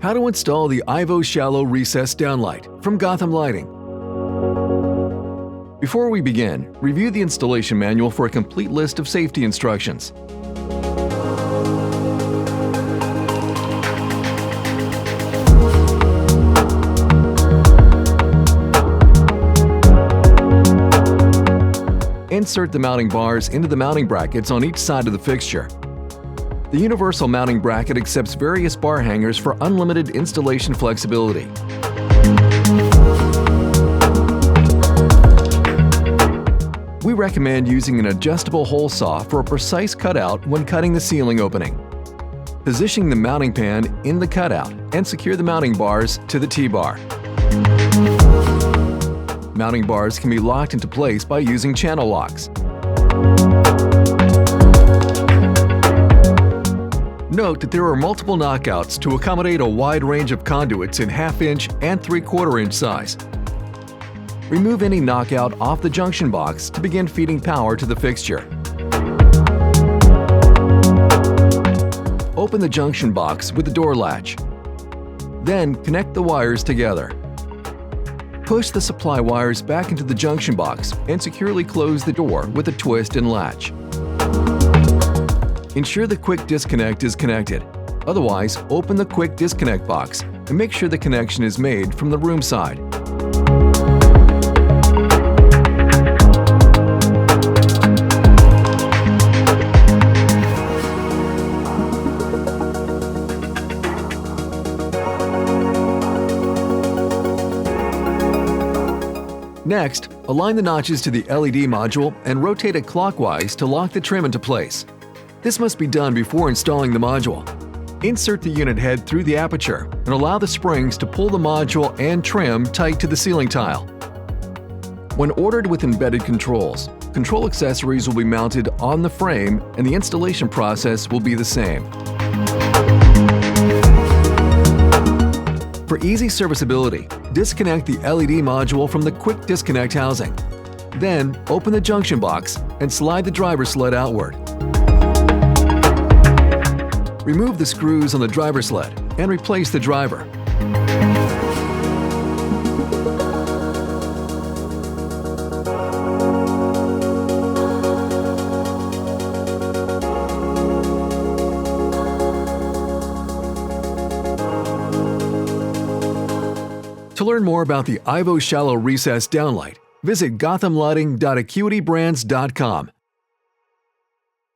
How to install the IVO Shallow Recessed Downlight from Gotham Lighting. Before we begin, review the installation manual for a complete list of safety instructions. Insert the mounting bars into the mounting brackets on each side of the fixture. The universal mounting bracket accepts various bar hangers for unlimited installation flexibility. We recommend using an adjustable hole saw for a precise cutout when cutting the ceiling opening. Position the mounting pan in the cutout and secure the mounting bars to the T-bar. Mounting bars can be locked into place by using channel locks. Note that there are multiple knockouts to accommodate a wide range of conduits in 1/2" and 3/4" size. Remove any knockout off the junction box to begin feeding power to the fixture. Open the junction box with the door latch. Then connect the wires together. Push the supply wires back into the junction box and securely close the door with a twist and latch. Ensure the quick disconnect is connected. Otherwise, open the quick disconnect box and make sure the connection is made from the room side. Next, align the notches to the LED module and rotate it clockwise to lock the trim into place. This must be done before installing the module. Insert the unit head through the aperture and allow the springs to pull the module and trim tight to the ceiling tile. When ordered with embedded controls, control accessories will be mounted on the frame and the installation process will be the same. For easy serviceability, disconnect the LED module from the quick disconnect housing. Then, open the junction box and slide the driver sled outward. Remove the screws on the driver sled and replace the driver. To learn more about the IVO Shallow Recessed Downlight, visit gothamlighting.acuitybrands.com.